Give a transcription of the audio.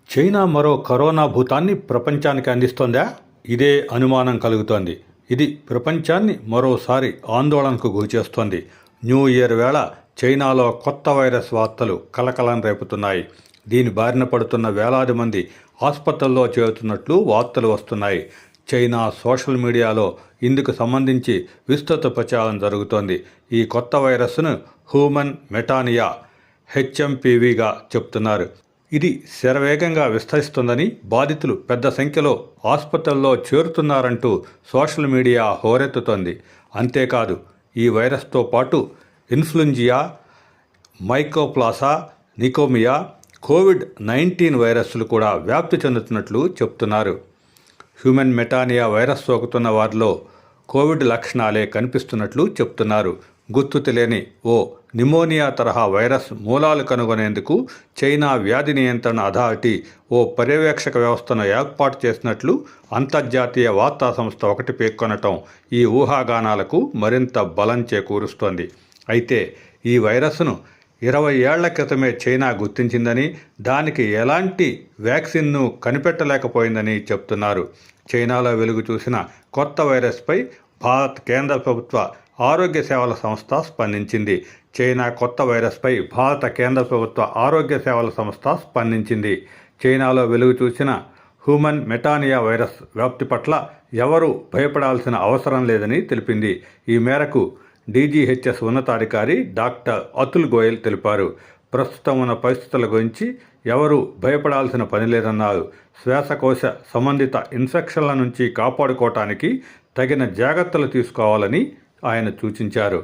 China మరో corona భూతాన్ని ప్రపంచానికి అందిస్తోందా? ఇదే అనుమానం కలుగుతోంది. ఇది ప్రపంచాన్ని మరోసారి ఆందోళనకు గురిచేస్తోంది. న్యూ ఇయర్ వేళ చైనాలో కొత్త వైరస్ వార్తలు కలకలం రేపుతున్నాయి. దీని బారిన పడుతున్న వేలాది మంది ఆసుపత్రుల్లో చేరుతున్నట్లు వార్తలు వస్తున్నాయి. చైనా సోషల్ మీడియాలో ఇందుకు సంబంధించి విస్తృత ప్రచారం జరుగుతోంది. ఈ కొత్త వైరస్ను హ్యూమన్ మెటానియా హెచ్ఎంపివిగా చెప్తున్నారు. ఇది శరవేగంగా విస్తరిస్తుందని, బాధితులు పెద్ద సంఖ్యలో ఆసుపత్రుల్లో చేరుతున్నారంటూ సోషల్ మీడియా హోరెత్తుతోంది. అంతేకాదు, ఈ వైరస్తో పాటు ఇన్ఫ్లుయెంజా, మైకోప్లాసా, నికోమియా, కోవిడ్-19 వైరస్లు కూడా వ్యాప్తి చెందుతున్నట్లు చెప్తున్నారు. హ్యూమన్ మెటానియా వైరస్ సోకుతున్న వారిలో కోవిడ్ లక్షణాలే కనిపిస్తున్నట్లు చెప్తున్నారు. గుర్తు తెలియని ఓ నిమోనియా తరహా వైరస్ మూలాలు కనుగొనేందుకు చైనా వ్యాధి నియంత్రణ అథారిటీ ఓ పర్యవేక్షక వ్యవస్థను ఏర్పాటు చేసినట్లు అంతర్జాతీయ వార్తా సంస్థ ఒకటి పేర్కొనటం ఈ ఊహాగానాలకు మరింత బలం చేకూరుస్తోంది. అయితే ఈ వైరస్ను 20 ఏళ్ల క్రితమే చైనా గుర్తించిందని, దానికి ఎలాంటి వ్యాక్సిన్ను కనిపెట్టలేకపోయిందని చెప్తున్నారు. చైనాలో వెలుగు చూసిన కొత్త వైరస్పై భారత కేంద్ర ప్రభుత్వ ఆరోగ్య సేవల సంస్థ స్పందించింది. చైనా కొత్త వైరస్పై భారత కేంద్ర ప్రభుత్వ ఆరోగ్య సేవల సంస్థ స్పందించింది. చైనాలో వెలుగు చూసిన హ్యూమన్ మెటానియా వైరస్ వ్యాప్తి పట్ల ఎవరూ భయపడాల్సిన అవసరం లేదని తెలిపింది. ఈ మేరకు డీజీహెచ్ఎస్ ఉన్నతాధికారి డాక్టర్ అతుల్ గోయల్ తెలిపారు. ప్రస్తుతం ఉన్న పరిస్థితుల గురించి ఎవరూ భయపడాల్సిన పని లేదన్నారు. శ్వాసకోశ సంబంధిత ఇన్ఫెక్షన్ల నుంచి కాపాడుకోవటానికి తగిన జాగ్రత్తలు తీసుకోవాలని ఆయన సూచించారు.